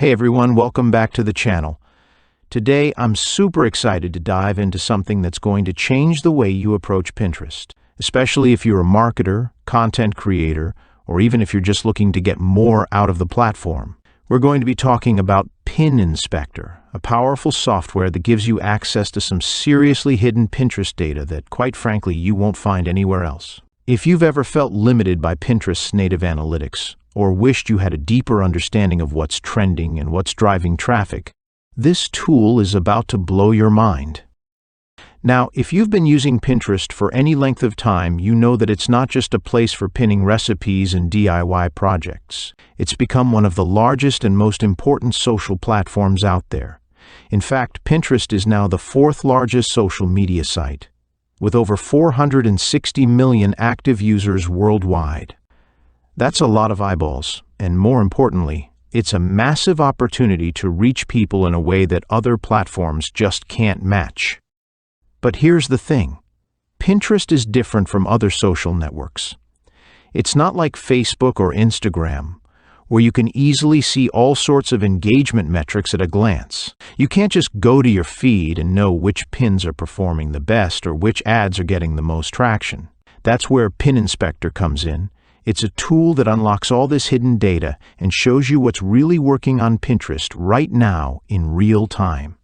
Hey everyone, welcome back to the channel. Today, I'm super excited to dive into something that's going to change the way you approach Pinterest, especially if you're a marketer, content creator, or even if you're just looking to get more out of the platform. We're going to be talking about Pin Inspector, a powerful software that gives you access to some seriously hidden Pinterest data that, quite frankly, you won't find anywhere else. If you've ever felt limited by Pinterest's native analytics, or wished you had a deeper understanding of what's trending and what's driving traffic, this tool is about to blow your mind. Now, if you've been using Pinterest for any length of time, you know that it's not just a place for pinning recipes and DIY projects. It's become one of the largest and most important social platforms out there. In fact, Pinterest is now the fourth largest social media site, with over 460 million active users worldwide. That's a lot of eyeballs, and more importantly, it's a massive opportunity to reach people in a way that other platforms just can't match. But here's the thing. Pinterest is different from other social networks. It's not like Facebook or Instagram, where you can easily see all sorts of engagement metrics at a glance. You can't just go to your feed and know which pins are performing the best or which ads are getting the most traction. That's where Pin Inspector comes in. It's a tool that unlocks all this hidden data and shows you what's really working on Pinterest right now in real time.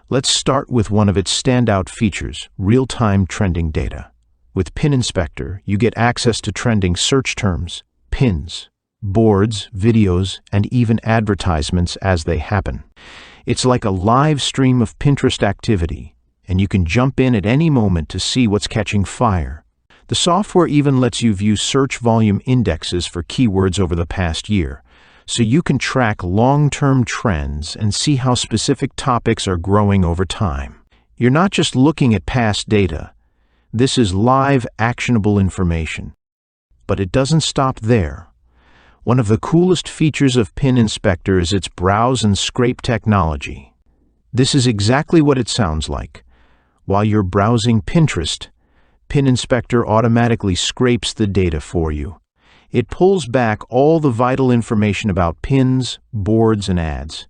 Let's start with one of its standout features, real-time trending data. With Pin Inspector, you get access to trending search terms, pins, boards, videos, and even advertisements as they happen. It's like a live stream of Pinterest activity, and you can jump in at any moment to see what's catching fire. The software even lets you view search volume indexes for keywords over the past year, so you can track long-term trends and see how specific topics are growing over time. You're not just looking at past data. This is live, actionable information. But it doesn't stop there. One of the coolest features of Pin Inspector is its browse and scrape technology. This is exactly what it sounds like. While you're browsing Pinterest, Pin Inspector automatically scrapes the data for you. It pulls back all the vital information about pins, boards, and ads,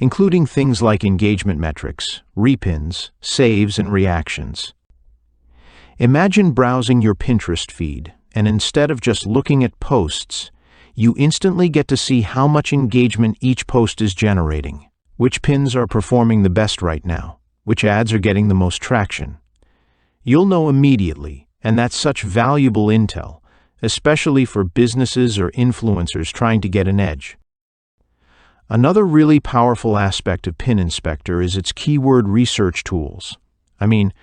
including things like engagement metrics, repins, saves, and reactions. Imagine browsing your Pinterest feed, and instead of just looking at posts, you instantly get to see how much engagement each post is generating, which pins are performing the best right now, which ads are getting the most traction. You'll know immediately, and that's such valuable intel, especially for businesses or influencers trying to get an edge. Another really powerful aspect of Pin Inspector is its keyword research tools. I mean,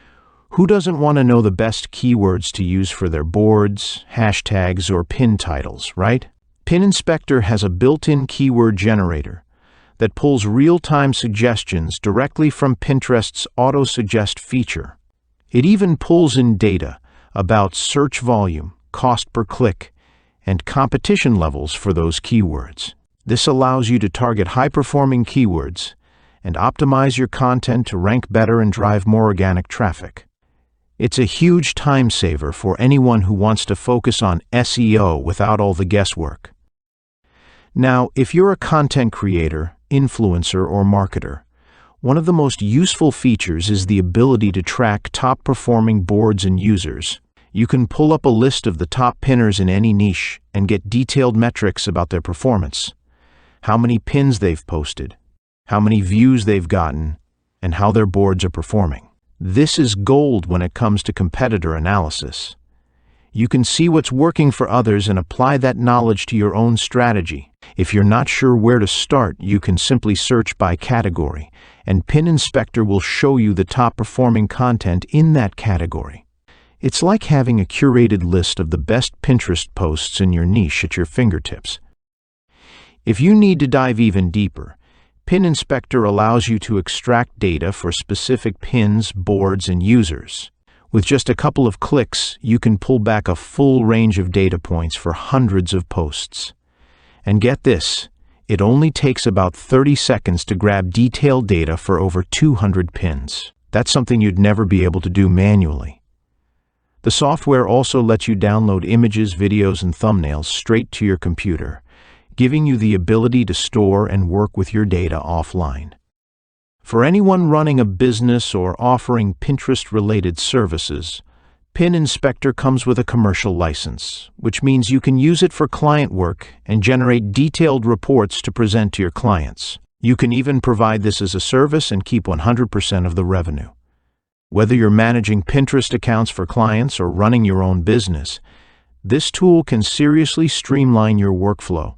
who doesn't want to know the best keywords to use for their boards, hashtags, or pin titles, right? Pin Inspector has a built-in keyword generator that pulls real-time suggestions directly from Pinterest's auto-suggest feature. It even pulls in data about search volume, cost per click, and competition levels for those keywords. This allows you to target high-performing keywords and optimize your content to rank better and drive more organic traffic. It's a huge time saver for anyone who wants to focus on SEO without all the guesswork. Now, if you're a content creator, influencer, or marketer, one of the most useful features is the ability to track top-performing boards and users. You can pull up a list of the top pinners in any niche and get detailed metrics about their performance, how many pins they've posted, how many views they've gotten, and how their boards are performing. This is gold when it comes to competitor analysis. You can see what's working for others and apply that knowledge to your own strategy. If you're not sure where to start, you can simply search by category, and Pin Inspector will show you the top-performing content in that category. It's like having a curated list of the best Pinterest posts in your niche at your fingertips. If you need to dive even deeper, Pin Inspector allows you to extract data for specific pins, boards, and users. With just a couple of clicks, you can pull back a full range of data points for hundreds of posts. And get this, it only takes about 30 seconds to grab detailed data for over 200 pins. That's something you'd never be able to do manually. The software also lets you download images, videos, and thumbnails straight to your computer, giving you the ability to store and work with your data offline. For anyone running a business or offering Pinterest-related services, Pin Inspector comes with a commercial license, which means you can use it for client work and generate detailed reports to present to your clients. You can even provide this as a service and keep 100% of the revenue. Whether you're managing Pinterest accounts for clients or running your own business, this tool can seriously streamline your workflow.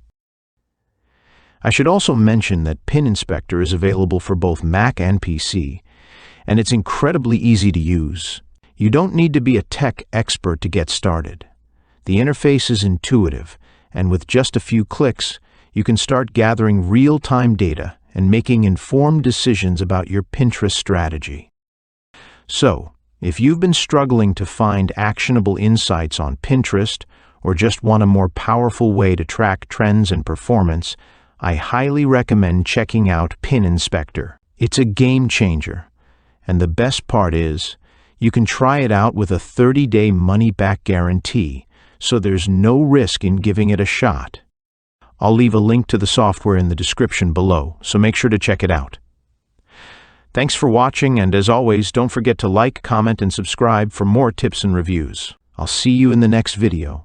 I should also mention that Pin Inspector is available for both Mac and PC, and it's incredibly easy to use. You don't need to be a tech expert to get started. The interface is intuitive, and with just a few clicks, you can start gathering real-time data and making informed decisions about your Pinterest strategy. So, if you've been struggling to find actionable insights on Pinterest or just want a more powerful way to track trends and performance, I highly recommend checking out Pin Inspector. It's a game changer, and the best part is, you can try it out with a 30-day money-back guarantee, so there's no risk in giving it a shot. I'll leave a link to the software in the description below, so make sure to check it out. Thanks for watching, and as always, don't forget to like, comment, and subscribe for more tips and reviews. I'll see you in the next video.